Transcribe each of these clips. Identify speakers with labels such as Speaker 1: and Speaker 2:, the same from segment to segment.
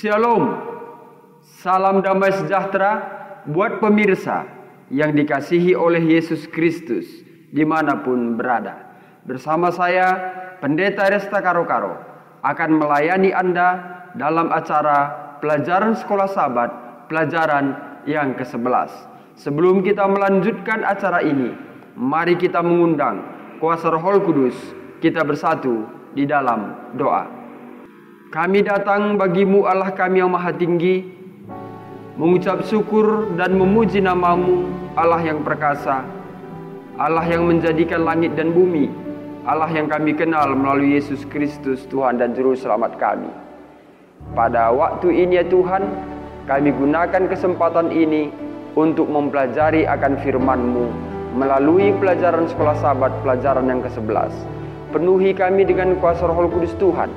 Speaker 1: Shalom, salam damai sejahtera buat pemirsa yang dikasihi oleh Yesus Kristus dimanapun berada. Bersama saya, Pendeta Resta Karo-Karo, akan melayani Anda dalam acara Pelajaran Sekolah Sabat, pelajaran yang ke-11. Sebelum kita melanjutkan acara ini, mari kita mengundang kuasa Roh Kudus, kita bersatu di dalam doa. Kami datang bagimu Allah kami yang maha tinggi, mengucap syukur dan memuji namamu, Allah yang perkasa, Allah yang menjadikan langit dan bumi, Allah yang kami kenal melalui Yesus Kristus Tuhan dan Juru Selamat kami. Pada waktu ini ya Tuhan, kami gunakan kesempatan ini untuk mempelajari akan firman-Mu melalui pelajaran sekolah sabat, pelajaran yang ke-11. Penuhi kami dengan kuasa Roh Kudus Tuhan,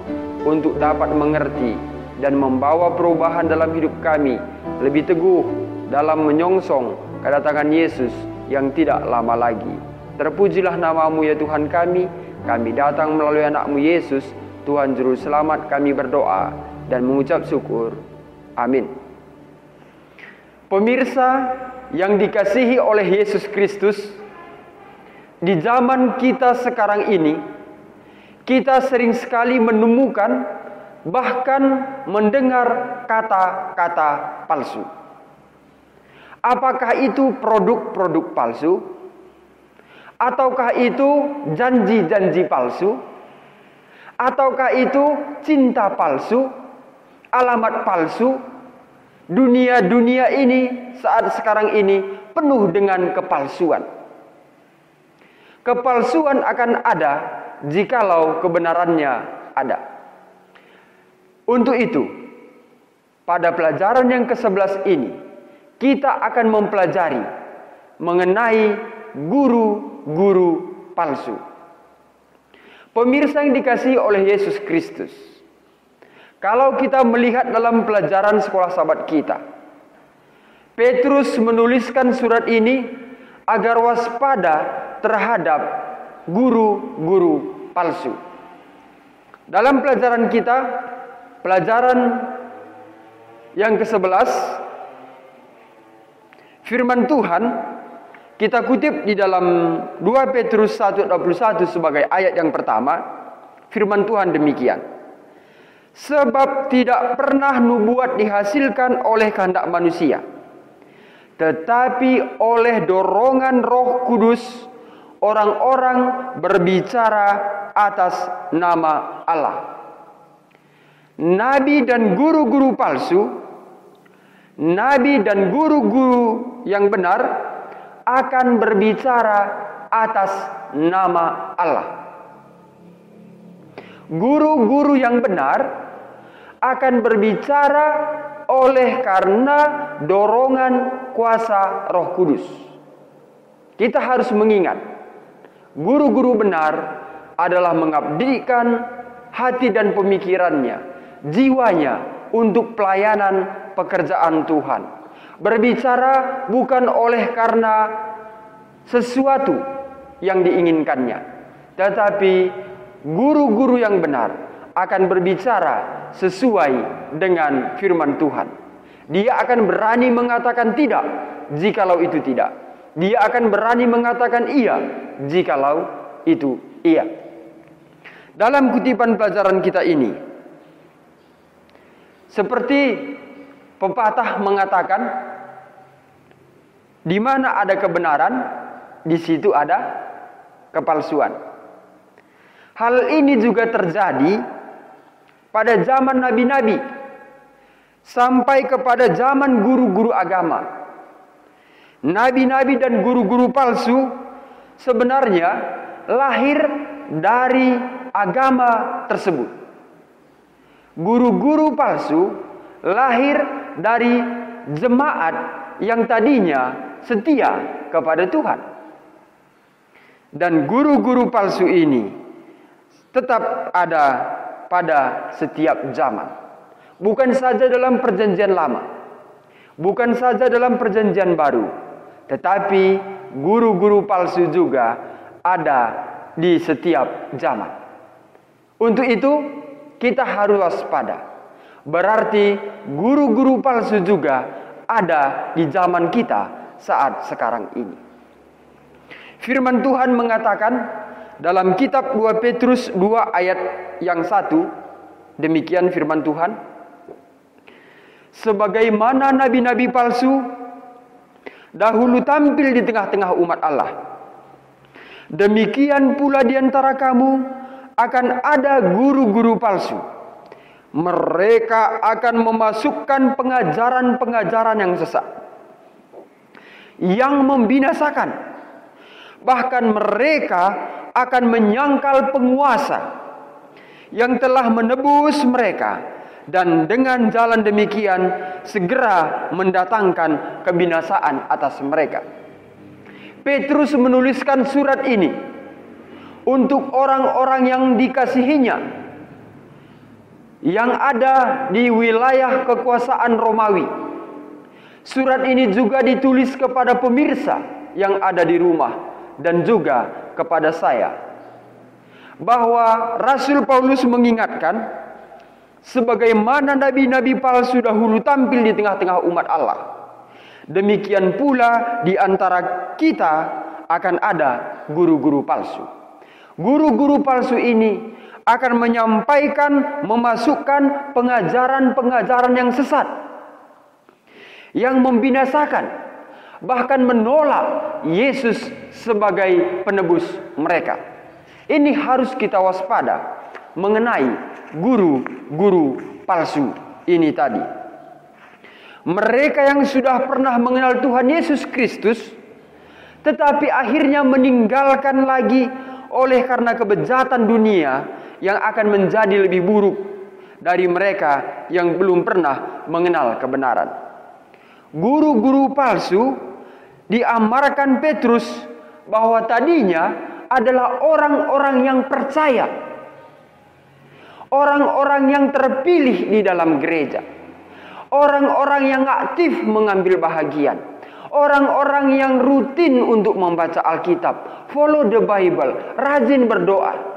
Speaker 1: untuk dapat mengerti dan membawa perubahan dalam hidup kami, lebih teguh dalam menyongsong kedatangan Yesus yang tidak lama lagi. Terpujilah namamu ya Tuhan kami datang melalui anakmu Yesus, Tuhan Juru Selamat, kami berdoa dan mengucap syukur. Amin. Pemirsa yang dikasihi oleh Yesus Kristus, di zaman kita sekarang ini, kita sering sekali menemukan, bahkan mendengar kata-kata palsu. Apakah itu produk-produk palsu? Ataukah itu janji-janji palsu? Ataukah itu cinta palsu? Alamat palsu? Dunia-dunia ini saat sekarang ini penuh dengan kepalsuan. Kepalsuan akan ada jikalau kebenarannya ada. Untuk itu, pada pelajaran yang ke-11 ini, kita akan mempelajari mengenai guru-guru palsu. Pemirsa yang dikasihi oleh Yesus Kristus, kalau kita melihat dalam pelajaran sekolah sabat kita, Petrus menuliskan surat ini agar waspada terhadap guru-guru palsu. Dalam pelajaran kita, pelajaran yang ke-11, firman Tuhan kita kutip di dalam 2 Petrus 1:21 sebagai ayat yang pertama. Firman Tuhan demikian: sebab tidak pernah nubuat dihasilkan oleh kehendak manusia, tetapi oleh dorongan Roh Kudus orang-orang berbicara atas nama Allah. Nabi dan guru-guru palsu, nabi dan guru-guru yang benar akan berbicara atas nama Allah. Guru-guru yang benar akan berbicara oleh karena dorongan kuasa Roh Kudus. Kita harus mengingat, guru-guru benar adalah mengabdikan hati dan pemikirannya, jiwanya untuk pelayanan pekerjaan Tuhan. Berbicara bukan oleh karena sesuatu yang diinginkannya, tetapi guru-guru yang benar akan berbicara sesuai dengan firman Tuhan. Dia akan berani mengatakan tidak jikalau itu tidak. Dia akan berani mengatakan iya jikalau itu iya. Dalam kutipan pelajaran kita ini, seperti pepatah mengatakan, di mana ada kebenaran, di situ ada kepalsuan. Hal ini juga terjadi pada zaman nabi-nabi sampai kepada zaman guru-guru agama. Nabi-nabi dan guru-guru palsu sebenarnya lahir dari agama tersebut. Guru-guru palsu lahir dari jemaat yang tadinya setia kepada Tuhan. Dan guru-guru palsu ini tetap ada pada setiap zaman. Bukan saja dalam perjanjian lama, bukan saja dalam perjanjian baru, tetapi guru-guru palsu juga ada di setiap zaman. Untuk itu kita harus waspada Berarti guru-guru palsu juga ada di zaman kita saat sekarang ini. Firman Tuhan mengatakan dalam kitab 2 Petrus 2 ayat yang 1, demikian firman Tuhan, sebagaimana nabi-nabi palsu dahulu tampil di tengah-tengah umat Allah, demikian pula di antara kamu akan ada guru-guru palsu. Mereka akan memasukkan pengajaran-pengajaran yang sesat, yang membinasakan. Bahkan mereka akan menyangkal penguasa yang telah menebus mereka, dan dengan jalan demikian segera mendatangkan kebinasaan atas mereka. Petrus menuliskan surat ini untuk orang-orang yang dikasihinya, yang ada di wilayah kekuasaan Romawi. Surat ini juga ditulis kepada pemirsa yang ada di rumah dan juga kepada saya, bahwa Rasul Paulus mengingatkan, sebagaimana nabi-nabi palsu dahulu tampil di tengah-tengah umat Allah, demikian pula di antara kita akan ada guru-guru palsu. Guru-guru palsu ini akan menyampaikan, memasukkan pengajaran-pengajaran yang sesat, yang membinasakan, bahkan menolak Yesus sebagai penebus mereka. Ini harus kita waspada mengenai guru-guru palsu ini tadi. Mereka yang sudah pernah mengenal Tuhan Yesus Kristus, tetapi akhirnya meninggalkan lagi oleh karena kebejatan dunia, yang akan menjadi lebih buruk dari mereka yang belum pernah mengenal kebenaran. Guru-guru palsu diamarkan Petrus bahwa tadinya adalah orang-orang yang percaya, orang-orang yang terpilih di dalam gereja, orang-orang yang aktif mengambil bahagian, orang-orang yang rutin untuk membaca Alkitab, follow the Bible, rajin berdoa.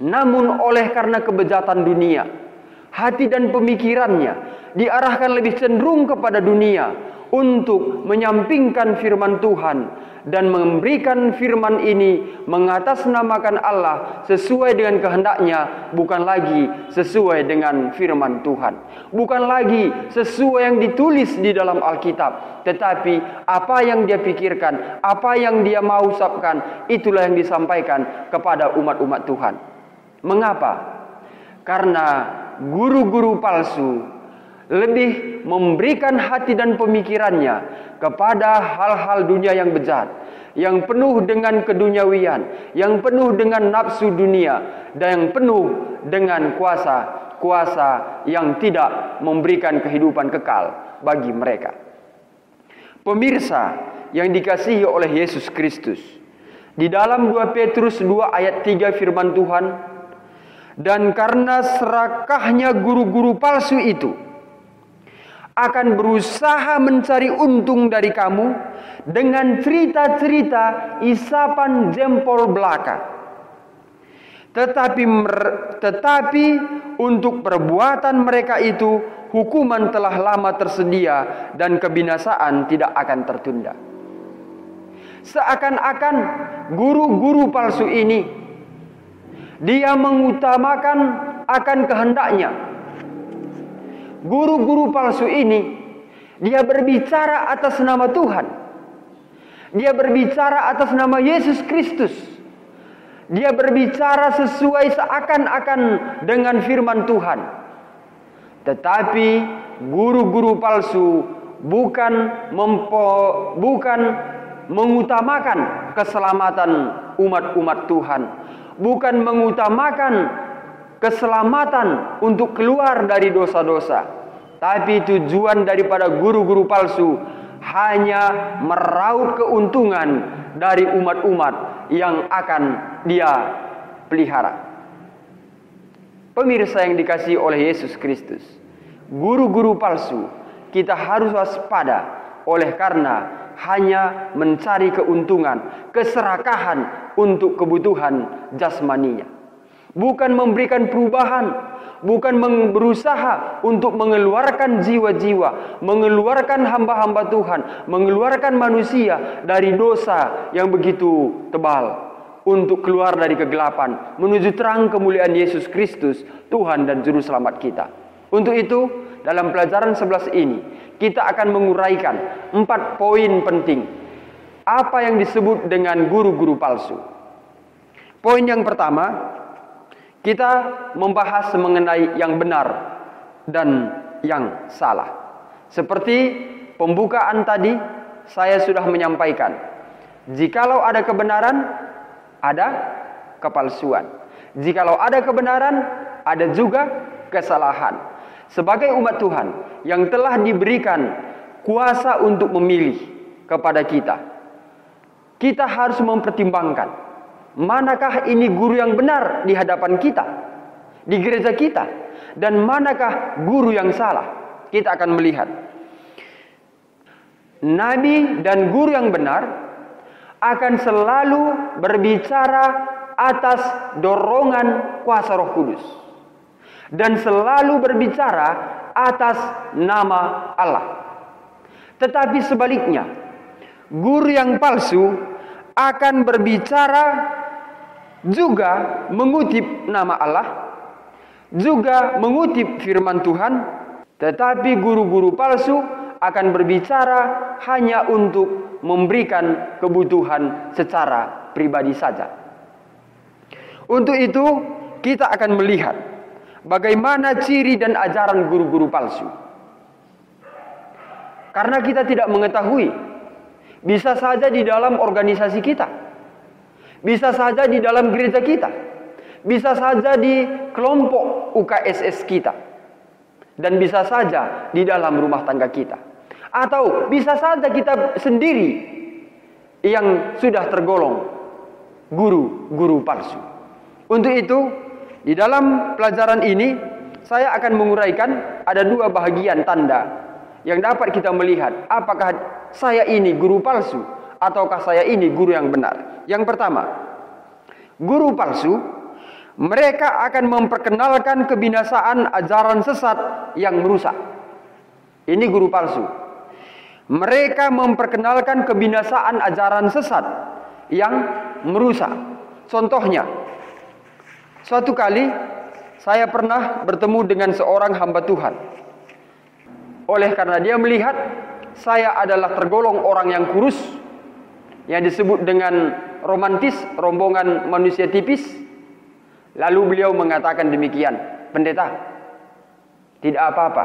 Speaker 1: Namun oleh karena kebejatan dunia, hati dan pemikirannya diarahkan lebih cenderung kepada dunia untuk menyampingkan firman Tuhan dan memberikan firman ini mengatasnamakan Allah sesuai dengan kehendaknya, bukan lagi sesuai dengan firman Tuhan, bukan lagi sesuai yang ditulis di dalam Alkitab, tetapi apa yang dia pikirkan, apa yang dia mau ucapkan, itulah yang disampaikan kepada umat-umat Tuhan. Mengapa? Karena guru-guru palsu lebih memberikan hati dan pemikirannya kepada hal-hal dunia yang bejat, yang penuh dengan keduniawian, yang penuh dengan nafsu dunia, dan yang penuh dengan kuasa yang tidak memberikan kehidupan kekal bagi mereka. Pemirsa yang dikasihi oleh Yesus Kristus, di dalam 2 Petrus 2 ayat 3 firman Tuhan, dan karena serakahnya guru-guru palsu itu akan berusaha mencari untung dari kamu dengan cerita-cerita isapan jempol belaka. Tetapi untuk perbuatan mereka itu hukuman telah lama tersedia dan kebinasaan tidak akan tertunda. Seakan-akan guru-guru palsu ini dia mengutamakan akan kehendaknya. Guru-guru palsu ini dia berbicara atas nama Tuhan. Dia berbicara atas nama Yesus Kristus. Dia berbicara sesuai seakan-akan dengan firman Tuhan. Tetapi guru-guru palsu bukan mengutamakan keselamatan umat-umat Tuhan, bukan mengutamakan keselamatan untuk keluar dari dosa-dosa, tapi tujuan daripada guru-guru palsu hanya meraup keuntungan dari umat-umat yang akan dia pelihara. Pemirsa yang dikasihi oleh Yesus Kristus, guru-guru palsu kita harus waspada oleh karena hanya mencari keuntungan, keserakahan untuk kebutuhan jasmaninya. bukan memberikan perubahan, bukan berusaha untuk mengeluarkan jiwa-jiwa, mengeluarkan hamba-hamba Tuhan, mengeluarkan manusia dari dosa yang begitu tebal, untuk keluar dari kegelapan menuju terang kemuliaan Yesus Kristus, Tuhan dan Juru Selamat kita. Untuk itu, dalam pelajaran 11 ini, kita akan menguraikan 4 poin penting apa yang disebut dengan guru-guru palsu. Poin yang pertama, kita membahas mengenai yang benar dan yang salah. Seperti pembukaan tadi, saya sudah menyampaikan, jikalau ada kebenaran, ada kepalsuan. Jikalau ada kebenaran, ada juga kesalahan. Sebagai umat Tuhan yang telah diberikan kuasa untuk memilih kepada kita, kita harus mempertimbangkan manakah ini guru yang benar di hadapan kita, di gereja kita, dan manakah guru yang salah. Kita akan melihat nabi dan guru yang benar akan selalu berbicara atas dorongan kuasa Roh Kudus dan selalu berbicara atas nama Allah. Tetapi sebaliknya, guru yang palsu akan berbicara juga mengutip nama Allah, juga mengutip firman Tuhan, tetapi guru-guru palsu akan berbicara hanya untuk memberikan kebutuhan secara pribadi saja. Untuk itu, kita akan melihat bagaimana ciri dan ajaran guru-guru palsu. Karena kita tidak mengetahui, bisa saja di dalam organisasi kita, bisa saja di dalam gereja kita, bisa saja di kelompok UKSS kita, dan bisa saja di dalam rumah tangga kita, atau bisa saja kita sendiri yang sudah tergolong guru-guru palsu. Untuk itu, di dalam pelajaran ini saya akan menguraikan ada 2 bahagian tanda yang dapat kita melihat apakah saya ini guru palsu ataukah saya ini guru yang benar. Yang pertama, guru palsu, mereka akan memperkenalkan kebinasaan ajaran sesat yang merusak. Ini guru palsu. Mereka memperkenalkan kebinasaan ajaran sesat yang merusak. Contohnya, suatu kali saya pernah bertemu dengan seorang hamba Tuhan. Oleh karena dia melihat saya adalah tergolong orang yang kurus, yang disebut dengan romantis, rombongan manusia tipis. Lalu beliau mengatakan demikian, "Pendeta, tidak apa-apa,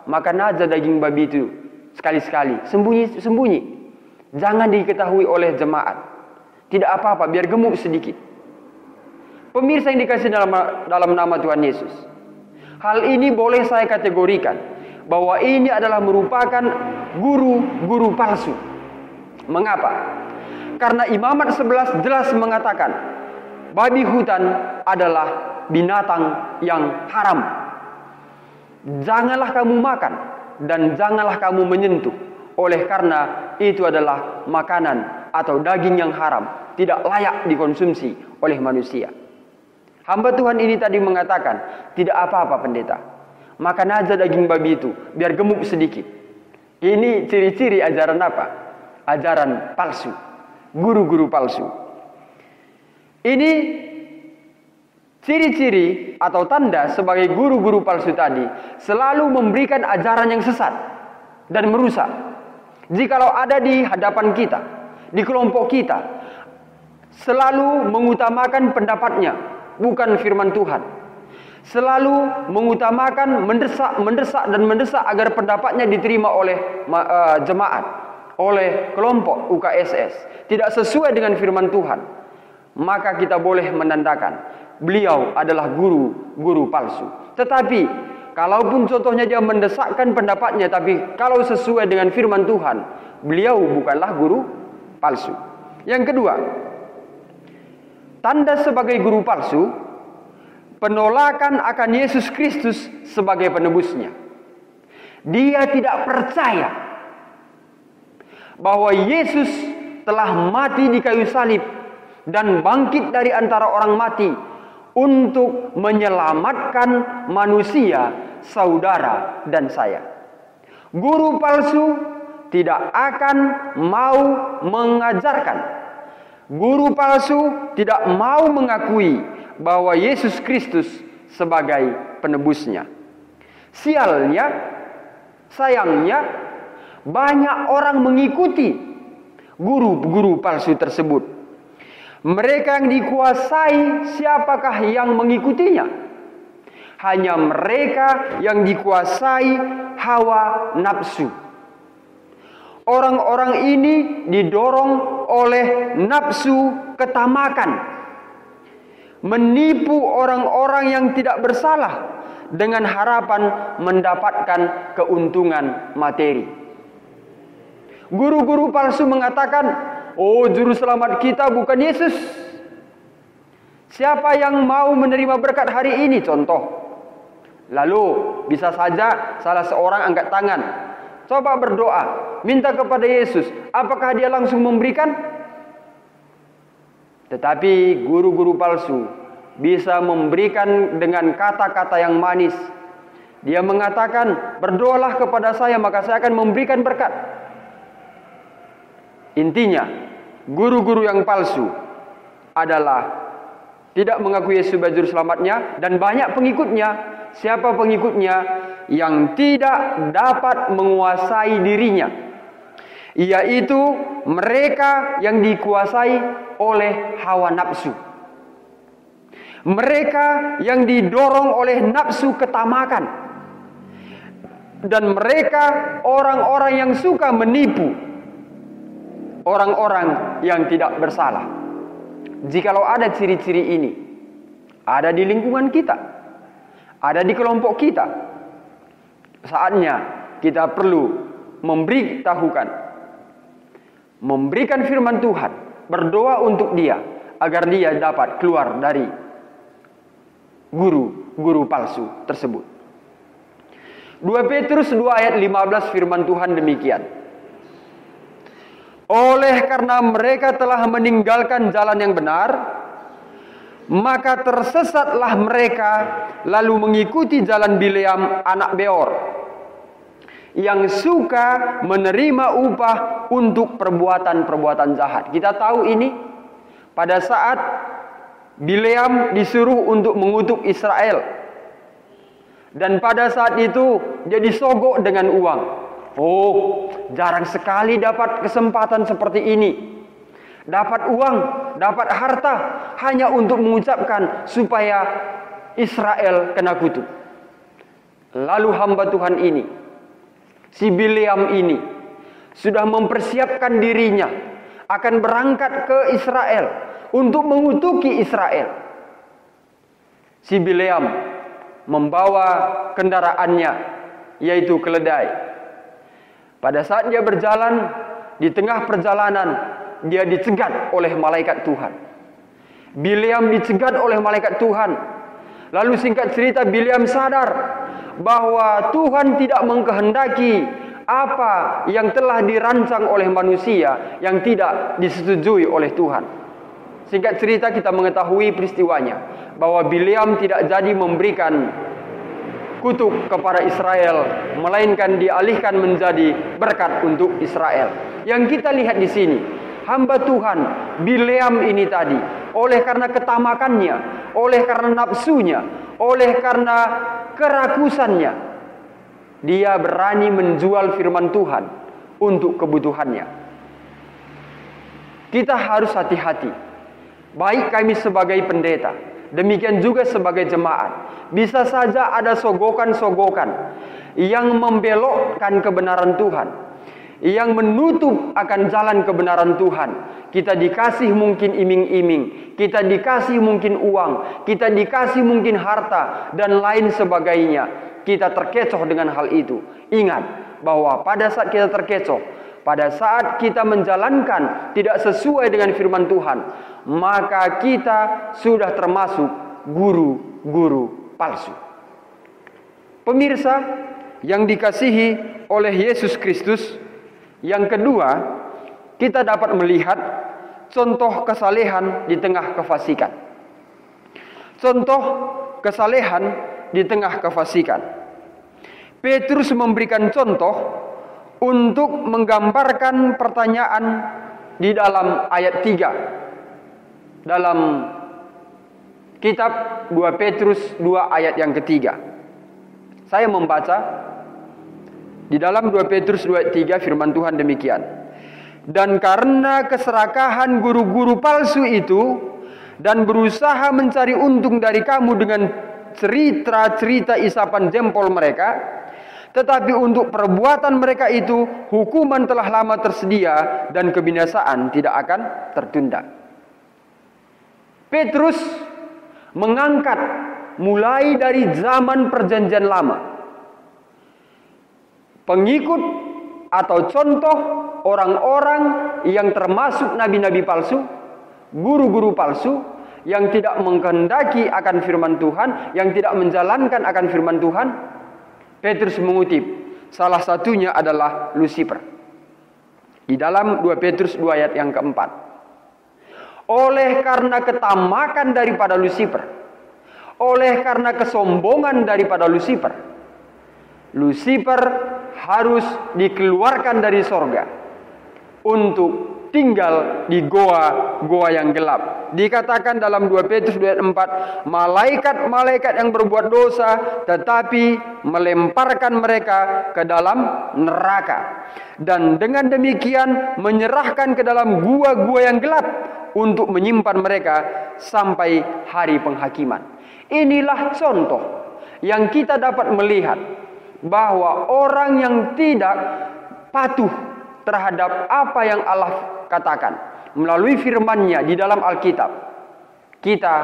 Speaker 1: makan aja daging babi itu sekali-sekali, sembunyi-sembunyi. Jangan diketahui oleh jemaat. Tidak apa-apa, biar gemuk sedikit." Pemirsa yang dikasih dalam nama Tuhan Yesus, hal ini boleh saya kategorikan bahwa ini adalah merupakan guru-guru palsu. Mengapa? Karena Imamat 11 jelas mengatakan babi hutan adalah binatang yang haram. Janganlah kamu makan dan janganlah kamu menyentuh, oleh karena itu adalah makanan atau daging yang haram, tidak layak dikonsumsi oleh manusia. Hamba Tuhan ini tadi mengatakan, tidak apa-apa pendeta, makan aja daging babi itu, biar gemuk sedikit. Ini ciri-ciri ajaran apa? Ajaran palsu, guru-guru palsu. Ini ciri-ciri atau tanda sebagai guru-guru palsu tadi selalu memberikan ajaran yang sesat dan merusak. Jikalau ada di hadapan kita, di kelompok kita, selalu mengutamakan pendapatnya, bukan firman Tuhan. Selalu mengutamakan mendesak agar pendapatnya diterima oleh jemaat, oleh kelompok UKSS, tidak sesuai dengan firman Tuhan, maka kita boleh menandakan beliau adalah guru palsu. Tetapi kalaupun contohnya dia mendesakkan pendapatnya, tapi kalau sesuai dengan firman Tuhan, beliau bukanlah guru palsu. Yang kedua, tanda sebagai guru palsu, penolakan akan Yesus Kristus sebagai penebusnya. Dia tidak percaya bahwa Yesus telah mati di kayu salib dan bangkit dari antara orang mati untuk menyelamatkan manusia, saudara dan saya. Guru palsu tidak akan mau mengajarkan. Guru palsu tidak mau mengakui bahwa Yesus Kristus sebagai penebusnya. Sialnya, sayangnya, banyak orang mengikuti guru-guru palsu tersebut. Mereka yang dikuasai, siapakah yang mengikutinya? Hanya mereka yang dikuasai hawa nafsu. Orang-orang ini didorong oleh nafsu ketamakan, menipu orang-orang yang tidak bersalah dengan harapan mendapatkan keuntungan materi. Guru-guru palsu mengatakan, "Oh, juru selamat kita bukan Yesus. Siapa yang mau menerima berkat hari ini?" Contoh. Lalu bisa saja salah seorang angkat tangan, coba berdoa, minta kepada Yesus. Apakah dia langsung memberikan? Tetapi guru-guru palsu bisa memberikan dengan kata-kata yang manis. Dia mengatakan, "Berdoalah kepada saya, maka saya akan memberikan berkat." Intinya, guru-guru yang palsu adalah tidak mengakui Yesus sebagai juru selamatnya, dan banyak pengikutnya. Siapa pengikutnya? Yang tidak dapat menguasai dirinya, yaitu mereka yang dikuasai oleh hawa nafsu. Mereka yang didorong oleh nafsu ketamakan. Dan mereka orang-orang yang suka menipu orang-orang yang tidak bersalah. Jikalau ada ciri-ciri ini, ada di lingkungan kita, ada di kelompok kita, saatnya kita perlu memberikan firman Tuhan, berdoa untuk dia, agar dia dapat keluar dari guru-guru palsu tersebut. 2 Petrus 2 ayat 15 firman Tuhan demikian. Oleh karena mereka telah meninggalkan jalan yang benar, maka tersesatlah mereka, lalu mengikuti jalan Bileam anak Beor, yang suka menerima upah untuk perbuatan-perbuatan jahat. Kita tahu ini, pada saat Bileam disuruh untuk mengutuk Israel, dan pada saat itu dia disogok dengan uang. Oh, jarang sekali dapat kesempatan seperti ini. Dapat uang, dapat harta, hanya untuk mengucapkan supaya Israel kena kutuk. Lalu hamba Tuhan ini, si Bileam ini, sudah mempersiapkan dirinya akan berangkat ke Israel untuk mengutuki Israel. Si Bileam membawa kendaraannya, yaitu keledai. Pada saat dia berjalan, di tengah perjalanan dia dicegat oleh malaikat Tuhan. Bileam dicegat oleh malaikat Tuhan. Lalu singkat cerita, Bileam sadar bahwa Tuhan tidak mengkehendaki apa yang telah dirancang oleh manusia yang tidak disetujui oleh Tuhan. Singkat cerita, kita mengetahui peristiwanya, bahwa Bileam tidak jadi memberikan kutuk kepada Israel, melainkan dialihkan menjadi berkat untuk Israel. Yang kita lihat di sini, hamba Tuhan Bileam ini tadi, oleh karena ketamakannya, oleh karena nafsunya, oleh karena kerakusannya, dia berani menjual firman Tuhan untuk kebutuhannya. Kita harus hati-hati, baik kami sebagai pendeta, demikian juga sebagai jemaat. Bisa saja ada sogokan-sogokan yang membelokkan kebenaran Tuhan, yang menutup akan jalan kebenaran Tuhan. Kita dikasih mungkin iming-iming, kita dikasih mungkin uang, kita dikasih mungkin harta, dan lain sebagainya. Kita terkecoh dengan hal itu. Ingat bahwa pada saat kita terkecoh, pada saat kita menjalankan tidak sesuai dengan firman Tuhan, maka kita sudah termasuk guru-guru palsu. Pemirsa yang dikasihi oleh Yesus Kristus, yang kedua, kita dapat melihat contoh kesalehan di tengah kefasikan. contoh kesalehan di tengah kefasikan. Petrus memberikan contoh untuk menggambarkan pertanyaan di dalam ayat 3 dalam kitab 2 Petrus 2 ayat yang ketiga. Saya membaca di dalam 2 Petrus 2 ayat 3, firman Tuhan demikian. Dan karena keserakahan guru-guru palsu itu dan berusaha mencari untung dari kamu dengan cerita-cerita isapan jempol mereka, tetapi untuk perbuatan mereka itu hukuman telah lama tersedia dan kebinasaan tidak akan tertunda. Petrus mengangkat mulai dari zaman perjanjian lama pengikut atau contoh orang-orang yang termasuk nabi-nabi palsu, guru-guru palsu yang tidak menghendaki akan firman Tuhan, yang tidak menjalankan akan firman Tuhan. Petrus mengutip, salah satunya adalah Lucifer. Di dalam 2 Petrus 2 ayat yang keempat. Oleh karena ketamakan daripada Lucifer, oleh karena kesombongan daripada Lucifer, Lucifer harus dikeluarkan dari sorga untuk tinggal di goa yang gelap. Dikatakan dalam 2 Petrus 2 ayat 4, malaikat-malaikat yang berbuat dosa tetapi melemparkan mereka ke dalam neraka, dan dengan demikian menyerahkan ke dalam gua-gua yang gelap untuk menyimpan mereka sampai hari penghakiman. Inilah contoh yang kita dapat melihat bahwa orang yang tidak patuh terhadap apa yang Allah katakan melalui firman-Nya di dalam Alkitab, kita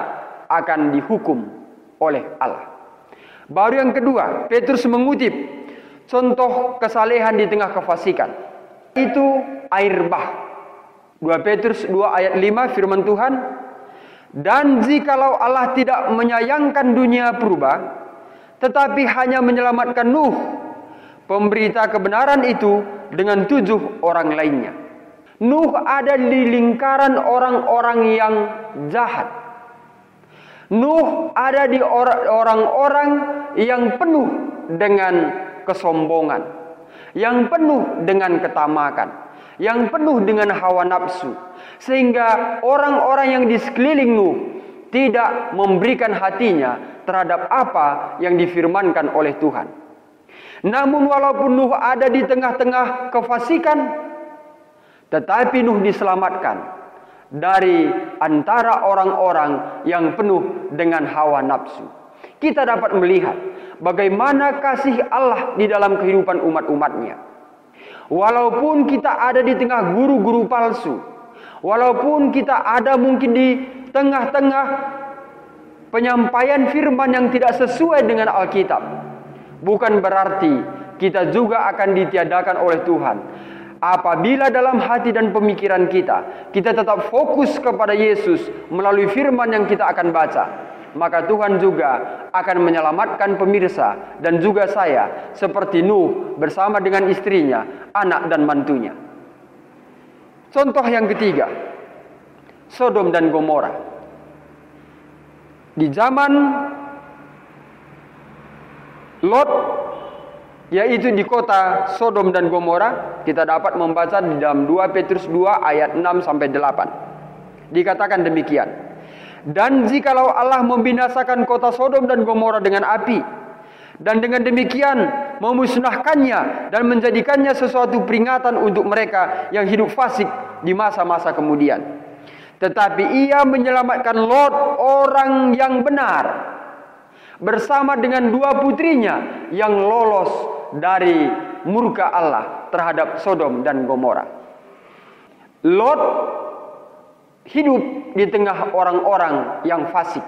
Speaker 1: akan dihukum oleh Allah. Baru yang kedua, Petrus mengutip contoh kesalehan di tengah kefasikan, itu air bah. 2 Petrus 2 ayat 5 firman Tuhan, dan jikalau Allah tidak menyayangkan dunia purba, tetapi hanya menyelamatkan Nuh, pemberita kebenaran itu, dengan 7 orang lainnya. Nuh ada di lingkaran orang-orang yang jahat. Nuh ada di orang-orang yang penuh dengan kesombongan, yang penuh dengan ketamakan, yang penuh dengan hawa nafsu, sehingga orang-orang yang di sekeliling Nuh tidak memberikan hatinya terhadap apa yang difirmankan oleh Tuhan. Namun walaupun Nuh ada di tengah-tengah kefasikan, tetapi Nuh diselamatkan dari antara orang-orang yang penuh dengan hawa nafsu. Kita dapat melihat bagaimana kasih Allah di dalam kehidupan umat-umatnya. Walaupun kita ada di tengah guru-guru palsu, walaupun kita ada mungkin di tengah-tengah penyampaian firman yang tidak sesuai dengan Alkitab, bukan berarti kita juga akan ditiadakan oleh Tuhan. Apabila dalam hati dan pemikiran kita tetap fokus kepada Yesus melalui firman yang kita akan baca, maka Tuhan juga akan menyelamatkan pemirsa dan juga saya seperti Nuh bersama dengan istrinya, anak dan mantunya. Contoh yang ketiga, Sodom dan Gomora. Di zaman Lot, yaitu di kota Sodom dan Gomora, kita dapat membaca di dalam 2 Petrus 2 ayat 6 sampai 8. Dikatakan demikian, dan jikalau Allah membinasakan kota Sodom dan Gomora dengan api, dan dengan demikian memusnahkannya dan menjadikannya sesuatu peringatan untuk mereka yang hidup fasik di masa-masa kemudian, tetapi Ia menyelamatkan Lot, orang yang benar, bersama dengan 2 putrinya yang lolos dari murka Allah terhadap Sodom dan Gomora. Lot hidup di tengah orang-orang yang fasik.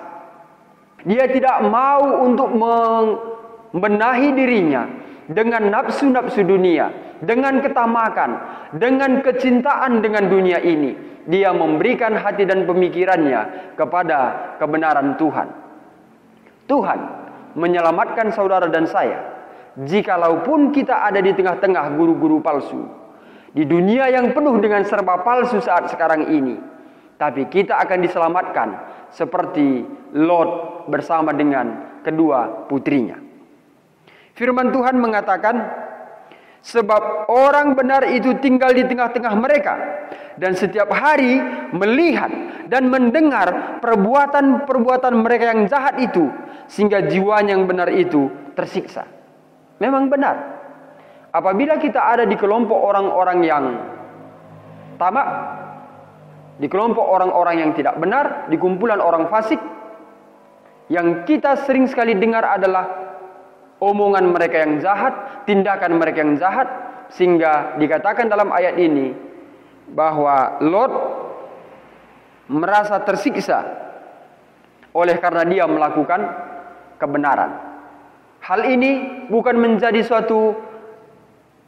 Speaker 1: Dia tidak mau untuk membenahi dirinya dengan nafsu-nafsu dunia, dengan ketamakan, dengan kecintaan dengan dunia ini. Dia memberikan hati dan pemikirannya kepada kebenaran Tuhan. Tuhan menyelamatkan saudara dan saya jikalaupun kita ada di tengah-tengah guru-guru palsu, di dunia yang penuh dengan serba palsu saat sekarang ini. Tapi kita akan diselamatkan seperti Lot bersama dengan kedua putrinya. Firman Tuhan mengatakan, sebab orang benar itu tinggal di tengah-tengah mereka, dan setiap hari melihat dan mendengar perbuatan-perbuatan mereka yang jahat itu, sehingga jiwanya yang benar itu tersiksa. Memang benar, apabila kita ada di kelompok orang-orang yang tamak, di kelompok orang-orang yang tidak benar, di kumpulan orang fasik, yang kita sering sekali dengar adalah omongan mereka yang jahat, tindakan mereka yang jahat, sehingga dikatakan dalam ayat ini bahwa Lot merasa tersiksa oleh karena dia melakukan kebenaran. Hal ini bukan menjadi suatu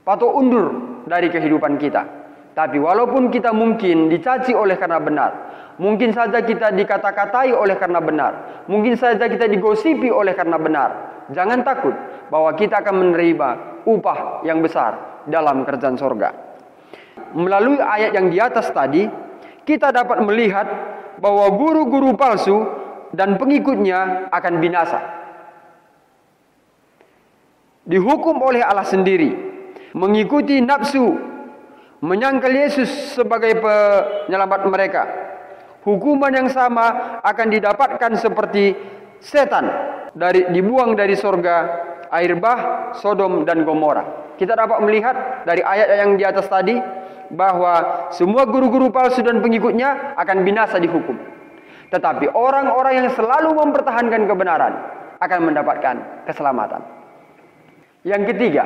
Speaker 1: patok undur dari kehidupan kita. Tapi walaupun kita mungkin dicaci oleh karena benar, mungkin saja kita dikata-katai oleh karena benar, mungkin saja kita digosipi oleh karena benar, jangan takut bahwa kita akan menerima upah yang besar dalam kerajaan sorga. Melalui ayat yang di atas tadi, kita dapat melihat bahwa guru-guru palsu dan pengikutnya akan binasa. Dihukum oleh Allah sendiri, mengikuti nafsu, menyangkal Yesus sebagai penyelamat mereka. Hukuman yang sama akan didapatkan seperti setan dibuang dari sorga, air bah, Sodom dan Gomora. Kita dapat melihat dari ayat yang di atas tadi bahwa semua guru-guru palsu dan pengikutnya akan binasa dihukum. Tetapi orang-orang yang selalu mempertahankan kebenaran akan mendapatkan keselamatan. Yang ketiga,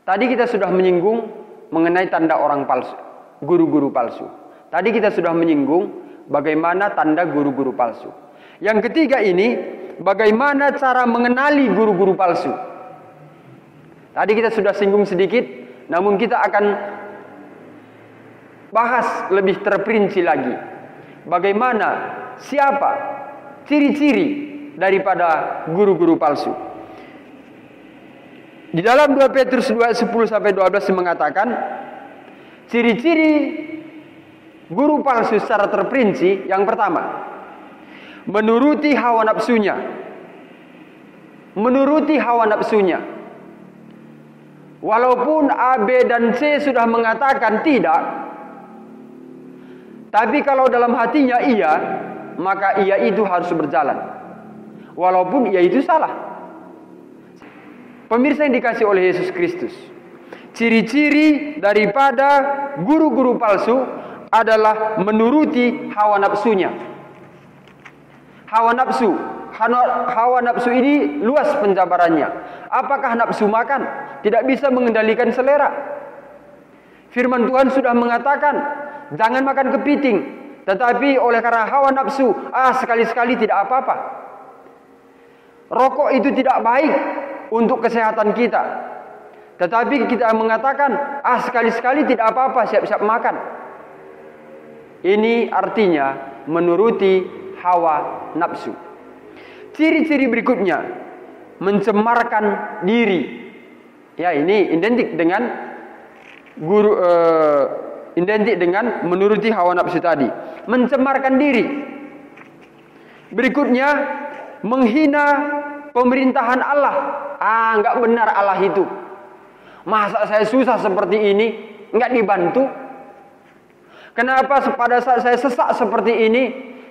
Speaker 1: tadi kita sudah menyinggung mengenai tanda orang palsu, guru-guru palsu. Tadi kita sudah menyinggung bagaimana tanda guru-guru palsu. Yang ketiga ini, bagaimana cara mengenali guru-guru palsu. Tadi kita sudah singgung sedikit, namun kita akan bahas lebih terperinci lagi. Bagaimana, siapa, ciri-ciri daripada guru-guru palsu. Di dalam 2 Petrus 2:10-12 mengatakan, ciri-ciri guru palsu secara terperinci. Yang pertama, menuruti hawa nafsunya. Menuruti hawa nafsunya. Walaupun A, B, dan C sudah mengatakan tidak, tapi kalau dalam hatinya iya, maka iya itu harus berjalan, walaupun iya itu salah. Pemirsa yang dikasih oleh Yesus Kristus, ciri-ciri daripada guru-guru palsu adalah menuruti hawa nafsunya. Hawa nafsu. Hawa nafsu ini luas penjabarannya. Apakah nafsu makan? Tidak bisa mengendalikan selera. Firman Tuhan sudah mengatakan, jangan makan kepiting. Tetapi oleh karena hawa nafsu, sekali-sekali tidak apa-apa. Rokok itu tidak baik untuk kesehatan kita. Tetapi kita mengatakan, sekali-sekali tidak apa-apa, siap-siap makan. Ini artinya menuruti hawa nafsu. Ciri-ciri berikutnya, mencemarkan diri. Ya, ini identik dengan identik dengan menuruti hawa nafsu tadi. Mencemarkan diri. Berikutnya, menghina pemerintahan Allah. Enggak benar Allah itu. Masa saya susah seperti ini, enggak dibantu? Kenapa pada saat saya sesak seperti ini,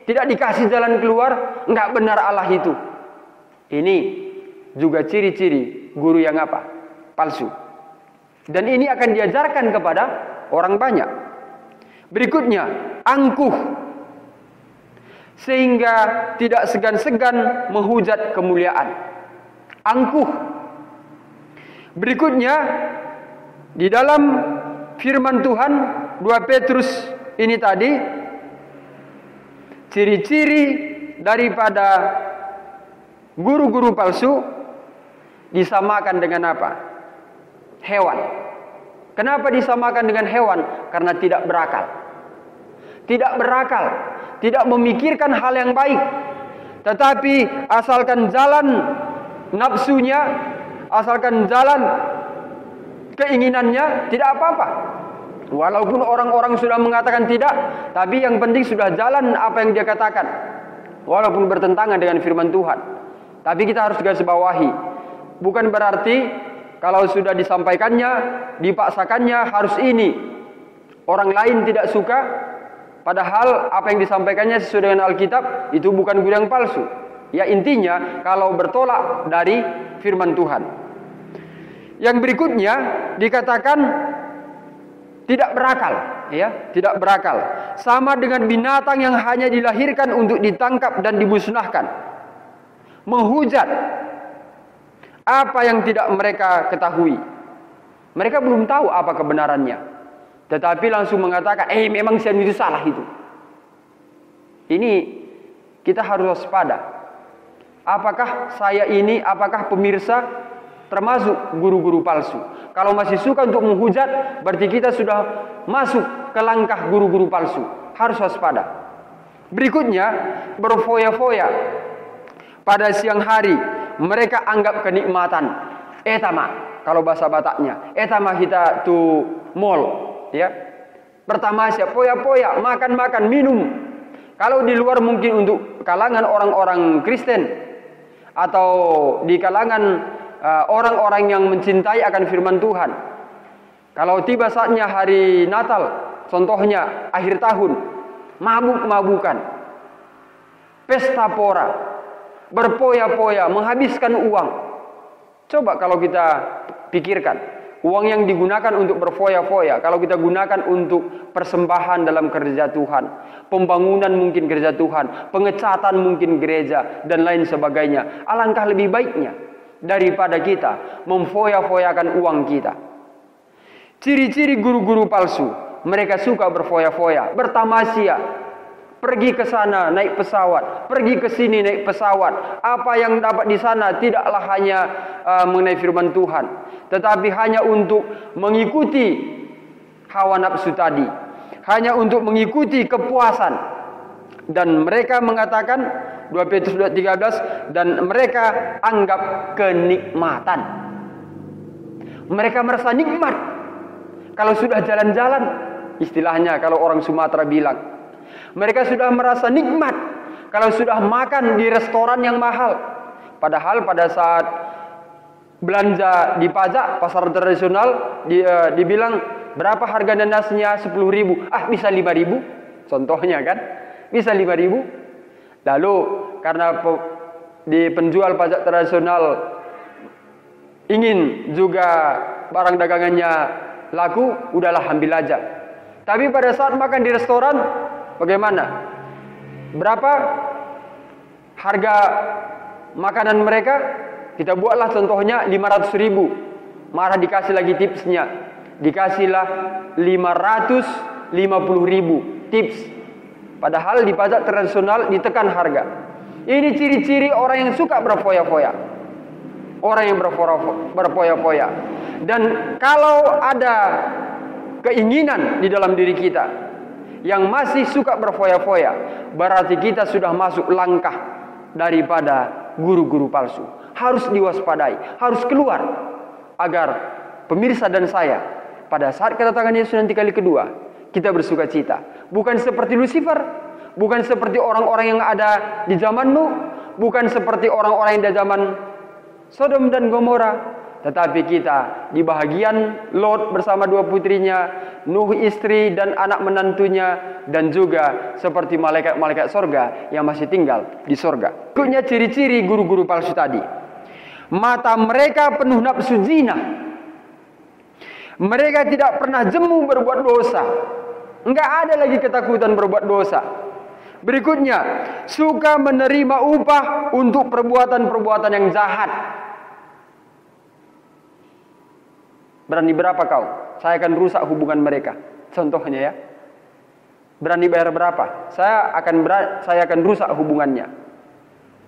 Speaker 1: tidak dikasih jalan keluar? Enggak benar Allah itu. Ini juga ciri-ciri guru yang apa? Palsu. Dan ini akan diajarkan kepada orang banyak. Berikutnya, angkuh. Sehingga tidak segan-segan menghujat kemuliaan. Angkuh. Berikutnya, di dalam firman Tuhan 2 Petrus ini tadi, ciri-ciri daripada guru-guru palsu disamakan dengan apa? Hewan. Kenapa disamakan dengan hewan? Karena tidak berakal. Tidak berakal, tidak memikirkan hal yang baik. Tetapi asalkan jalan nafsunya, asalkan jalan keinginannya, tidak apa-apa. Walaupun orang-orang sudah mengatakan tidak, tapi yang penting sudah jalan apa yang dia katakan. walaupun bertentangan dengan firman Tuhan. Tapi kita harus garis bawahi, bukan berarti kalau sudah disampaikannya, dipaksakannya harus ini. Orang lain tidak suka, padahal apa yang disampaikannya sesuai dengan Alkitab, itu bukan guru yang palsu. Ya, intinya kalau bertolak dari firman Tuhan. Yang berikutnya dikatakan tidak berakal, ya, tidak berakal. Sama dengan binatang yang hanya dilahirkan untuk ditangkap dan dimusnahkan. Menghujat apa yang tidak mereka ketahui. Mereka belum tahu apa kebenarannya, tetapi langsung mengatakan, memang si itu salah itu. Ini kita harus waspada. Apakah saya ini, apakah pemirsa termasuk guru-guru palsu? Kalau masih suka untuk menghujat, berarti kita sudah masuk ke langkah guru-guru palsu. Harus waspada. Berikutnya, berfoya-foya. Pada siang hari, mereka anggap kenikmatan. Etama, kalau bahasa Bataknya. Etama kita tu mall, ya. Pertama siap poya-poya, makan-makan, minum. Kalau di luar mungkin untuk kalangan orang-orang Kristen atau di kalangan orang-orang yang mencintai akan firman Tuhan. Kalau tiba saatnya hari Natal, contohnya akhir tahun, mabuk-mabukan, pesta pora, berpoya-poya, menghabiskan uang. Coba kalau kita pikirkan, uang yang digunakan untuk berfoya-foya, kalau kita gunakan untuk persembahan dalam kerja Tuhan, pembangunan mungkin gereja Tuhan, pengecatan mungkin gereja, dan lain sebagainya. Alangkah lebih baiknya daripada kita memfoya-foyakan uang kita. Ciri-ciri guru-guru palsu, mereka suka berfoya-foya, bertamasya, pergi ke sana naik pesawat, pergi ke sini naik pesawat. Apa yang dapat di sana tidaklah hanya mengenai firman Tuhan, tetapi hanya untuk mengikuti hawa nafsu tadi, hanya untuk mengikuti kepuasan. Dan mereka mengatakan 2 Petrus 2:13, dan mereka anggap kenikmatan. Mereka merasa nikmat kalau sudah jalan-jalan, istilahnya kalau orang Sumatera bilang, mereka sudah merasa nikmat kalau sudah makan di restoran yang mahal. Padahal pada saat belanja di pajak, pasar tradisional, dibilang berapa harga nanasnya, 10.000. Bisa 5.000. Contohnya kan, bisa 5.000. Lalu karena di penjual pajak tradisional ingin juga barang dagangannya laku, udahlah ambil aja. Tapi pada saat makan di restoran, bagaimana? Berapa harga makanan mereka? Kita buatlah contohnya 500.000. Marah dikasih lagi tipsnya. Dikasihlah 550.000 tips. Padahal di pajak tradisional ditekan harga. Ini ciri-ciri orang yang suka berfoya-foya. Orang yang berfoya-foya. Dan kalau ada keinginan di dalam diri kita yang masih suka berfoya-foya, berarti kita sudah masuk langkah daripada guru-guru palsu. Harus diwaspadai, harus keluar, agar pemirsa dan saya pada saat kedatangan Yesus nanti kali kedua, kita bersuka cita. Bukan seperti Lucifer, bukan seperti orang-orang yang ada di zaman Nuh, bukan seperti orang-orang yang di zaman Sodom dan Gomora, tetapi kita di bahagian Lot bersama 2 putrinya, Nuh istri dan anak menantunya, dan juga seperti malaikat-malaikat sorga yang masih tinggal di sorga. Berikutnya ciri-ciri guru-guru palsu tadi. Mata mereka penuh nafsu zina. Mereka tidak pernah jemu berbuat dosa. Enggak ada lagi ketakutan berbuat dosa. Berikutnya, suka menerima upah untuk perbuatan-perbuatan yang jahat. Berani berapa kau? Saya akan rusak hubungan mereka. Contohnya ya. Berani bayar berapa? Saya akan rusak hubungannya.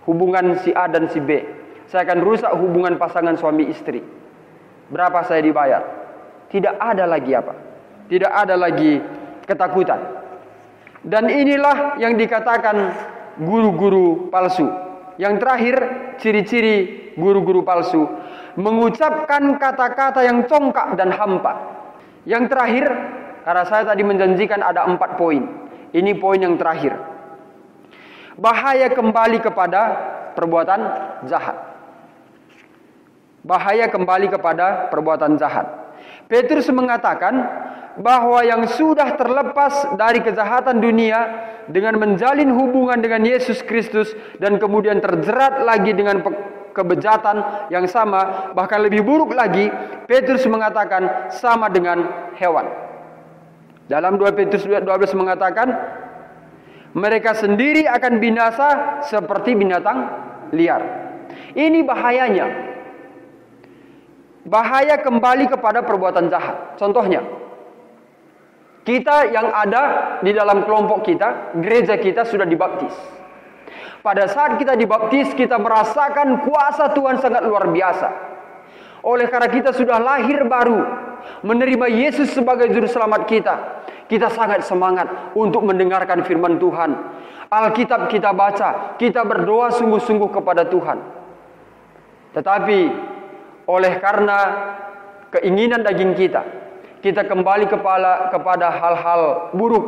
Speaker 1: Hubungan si A dan si B. Saya akan rusak hubungan pasangan suami istri. Berapa saya dibayar? Tidak ada lagi apa? Tidak ada lagi ketakutan. Dan inilah yang dikatakan guru-guru palsu. Yang terakhir, ciri-ciri guru-guru palsu, mengucapkan kata-kata yang congkak dan hampa. Yang terakhir, karena saya tadi menjanjikan ada 4 poin. Ini poin yang terakhir. Bahaya kembali kepada perbuatan jahat. Bahaya kembali kepada perbuatan jahat. Petrus mengatakan bahwa yang sudah terlepas dari kejahatan dunia dengan menjalin hubungan dengan Yesus Kristus dan kemudian terjerat lagi dengan kebejatan yang sama, bahkan lebih buruk lagi, Petrus mengatakan sama dengan hewan. Dalam 2 Petrus 12 mengatakan mereka sendiri akan binasa seperti binatang liar. Ini bahayanya. Bahaya kembali kepada perbuatan jahat. Contohnya, kita yang ada di dalam kelompok kita, gereja kita sudah dibaptis. Pada saat kita dibaptis, kita merasakan kuasa Tuhan sangat luar biasa. Oleh karena kita sudah lahir baru, menerima Yesus sebagai juru selamat kita, kita sangat semangat untuk mendengarkan firman Tuhan. Alkitab kita baca, kita berdoa sungguh-sungguh kepada Tuhan. Tetapi oleh karena keinginan daging kita kembali kepada hal-hal buruk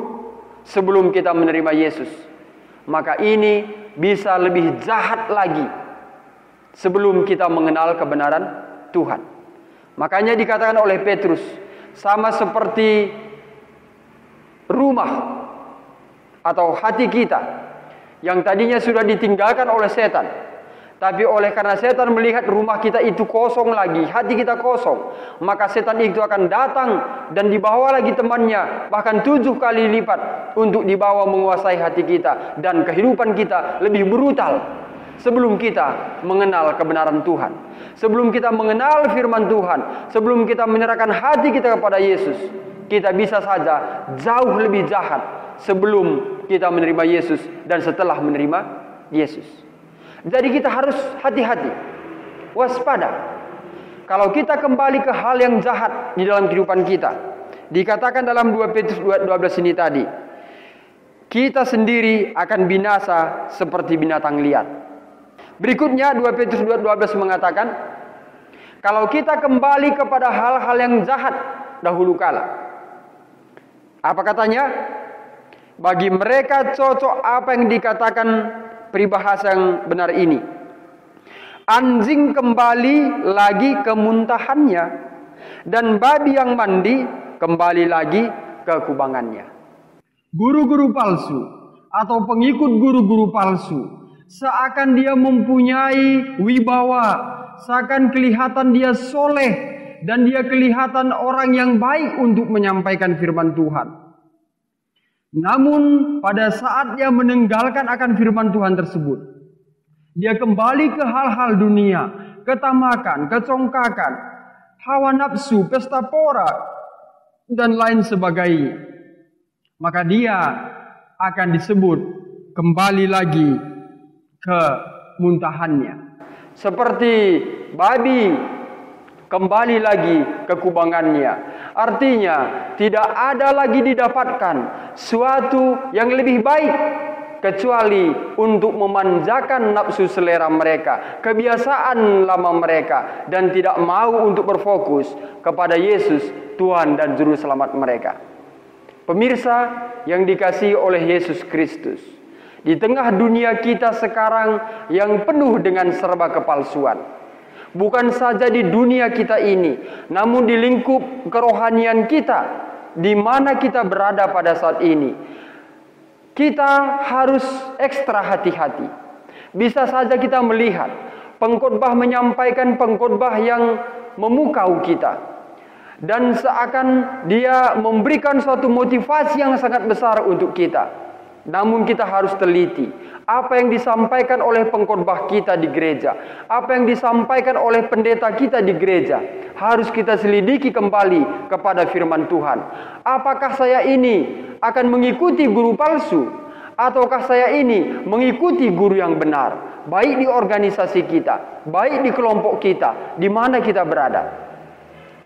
Speaker 1: sebelum kita menerima Yesus. Maka ini bisa lebih jahat lagi sebelum kita mengenal kebenaran Tuhan. Makanya dikatakan oleh Petrus, sama seperti rumah atau hati kita yang tadinya sudah ditinggalkan oleh setan, tapi oleh karena setan melihat rumah kita itu kosong lagi, hati kita kosong, maka setan itu akan datang dan dibawa lagi temannya, bahkan 7 kali lipat untuk dibawa menguasai hati kita. Dan kehidupan kita lebih brutal sebelum kita mengenal kebenaran Tuhan, sebelum kita mengenal firman Tuhan, sebelum kita menyerahkan hati kita kepada Yesus. Kita bisa saja jauh lebih jahat sebelum kita menerima Yesus dan setelah menerima Yesus. Jadi kita harus hati-hati, waspada. Kalau kita kembali ke hal yang jahat di dalam kehidupan kita, dikatakan dalam 2 Petrus 12 ini tadi, kita sendiri akan binasa seperti binatang liar. Berikutnya 2 Petrus 12 mengatakan, kalau kita kembali kepada hal-hal yang jahat dahulu kala. Apa katanya? Bagi mereka cocok apa yang dikatakan peribahasa yang benar ini. Anjing kembali lagi ke muntahannya, dan babi yang mandi kembali lagi ke kubangannya. Guru-guru palsu atau pengikut guru-guru palsu, seakan dia mempunyai wibawa, seakan kelihatan dia soleh, dan dia kelihatan orang yang baik untuk menyampaikan firman Tuhan. Namun pada saat dia meninggalkan akan firman Tuhan tersebut, dia kembali ke hal-hal dunia, ketamakan, kecongkakan, hawa nafsu, pesta pora, dan lain sebagainya. Maka dia akan disebut kembali lagi ke muntahannya. Seperti babi kembali lagi ke kubangannya. Artinya tidak ada lagi didapatkan suatu yang lebih baik kecuali untuk memanjakan nafsu selera mereka, kebiasaan lama mereka, dan tidak mau untuk berfokus kepada Yesus, Tuhan dan Juru Selamat mereka. Pemirsa yang dikasihi oleh Yesus Kristus, di tengah dunia kita sekarang yang penuh dengan serba kepalsuan, bukan saja di dunia kita ini, namun di lingkup kerohanian kita, di mana kita berada pada saat ini, kita harus ekstra hati-hati. Bisa saja kita melihat pengkhotbah menyampaikan pengkhotbah yang memukau kita, dan seakan dia memberikan suatu motivasi yang sangat besar untuk kita. Namun kita harus teliti apa yang disampaikan oleh pengkhotbah kita di gereja, apa yang disampaikan oleh pendeta kita di gereja, harus kita selidiki kembali kepada firman Tuhan. Apakah saya ini akan mengikuti guru palsu, ataukah saya ini mengikuti guru yang benar, baik di organisasi kita, baik di kelompok kita, di mana kita berada.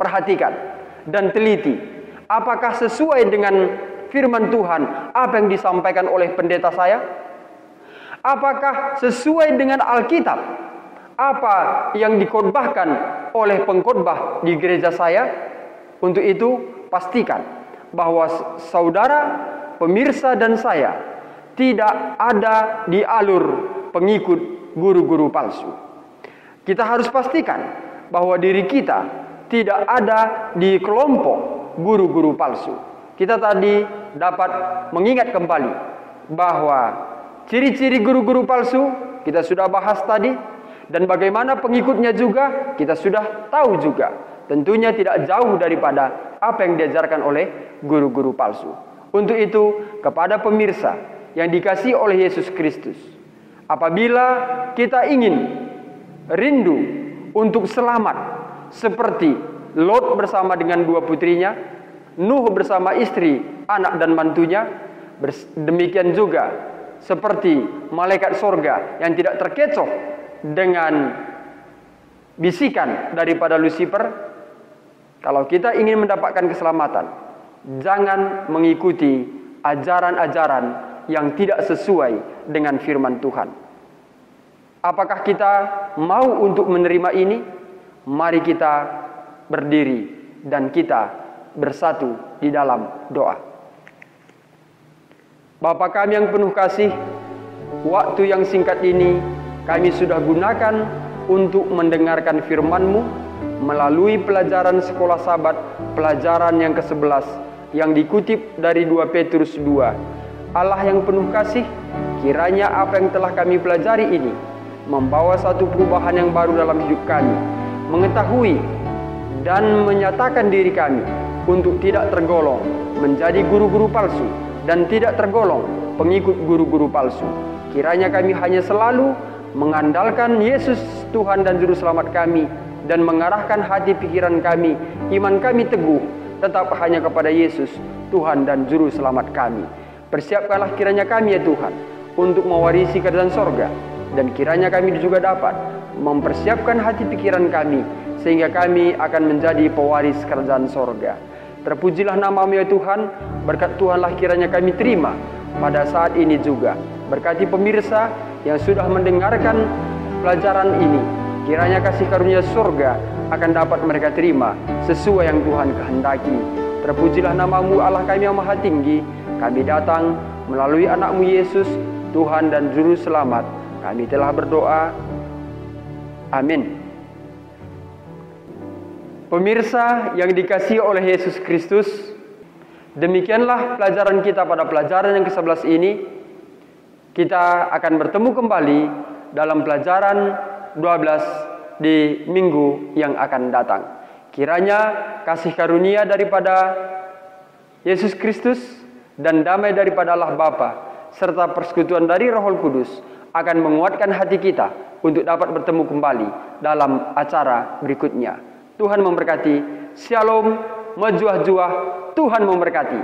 Speaker 1: Perhatikan dan teliti, apakah sesuai dengan firman Tuhan apa yang disampaikan oleh pendeta saya? Apakah sesuai dengan Alkitab apa yang dikhotbahkan oleh pengkhotbah di gereja saya? Untuk itu pastikan bahwa saudara, pemirsa dan saya tidak ada di alur pengikut guru-guru palsu. Kita harus pastikan bahwa diri kita tidak ada di kelompok guru-guru palsu. Kita tadi dapat mengingat kembali bahwa ciri-ciri guru-guru palsu kita sudah bahas tadi, dan bagaimana pengikutnya juga kita sudah tahu juga. Tentunya tidak jauh daripada apa yang diajarkan oleh guru-guru palsu. Untuk itu, kepada pemirsa yang dikasihi oleh Yesus Kristus, apabila kita ingin rindu untuk selamat seperti Lot bersama dengan 2 putrinya, Nuh bersama istri, anak dan mantunya, demikian juga seperti malaikat sorga yang tidak terkecoh dengan bisikan daripada Lucifer. Kalau kita ingin mendapatkan keselamatan, jangan mengikuti ajaran-ajaran yang tidak sesuai dengan firman Tuhan. Apakah kita mau untuk menerima ini? Mari kita berdiri dan kita bersatu di dalam doa. Bapa kami yang penuh kasih, waktu yang singkat ini kami sudah gunakan untuk mendengarkan firman-Mu melalui pelajaran sekolah Sabat, pelajaran yang ke-11 yang dikutip dari 2 Petrus 2. Allah yang penuh kasih, kiranya apa yang telah kami pelajari ini membawa satu perubahan yang baru dalam hidup kami, mengetahui dan menyatakan diri kami untuk tidak tergolong menjadi guru-guru palsu dan tidak tergolong pengikut guru-guru palsu. Kiranya kami hanya selalu mengandalkan Yesus Tuhan dan Juru Selamat kami, dan mengarahkan hati pikiran kami, iman kami teguh tetap hanya kepada Yesus Tuhan dan Juru Selamat kami. Persiapkanlah kiranya kami ya Tuhan untuk mewarisi kerajaan sorga, dan kiranya kami juga dapat mempersiapkan hati pikiran kami sehingga kami akan menjadi pewaris kerajaan sorga. Terpujilah nama-Mu ya Tuhan. Berkat Tuhanlah kiranya kami terima pada saat ini juga. Berkati pemirsa yang sudah mendengarkan pelajaran ini, kiranya kasih karunia surga akan dapat mereka terima sesuai yang Tuhan kehendaki. Terpujilah nama-Mu Allah kami yang maha tinggi. Kami datang melalui anak-Mu Yesus, Tuhan dan Juru Selamat. Kami telah berdoa. Amin. Pemirsa yang dikasihi oleh Yesus Kristus, demikianlah pelajaran kita pada pelajaran yang ke-11 ini. Kita akan bertemu kembali dalam pelajaran 12 di minggu yang akan datang. Kiranya kasih karunia daripada Yesus Kristus dan damai daripada Allah Bapa serta persekutuan dari Roh Kudus akan menguatkan hati kita untuk dapat bertemu kembali dalam acara berikutnya. Tuhan memberkati. Shalom, majuah-juah, Tuhan memberkati.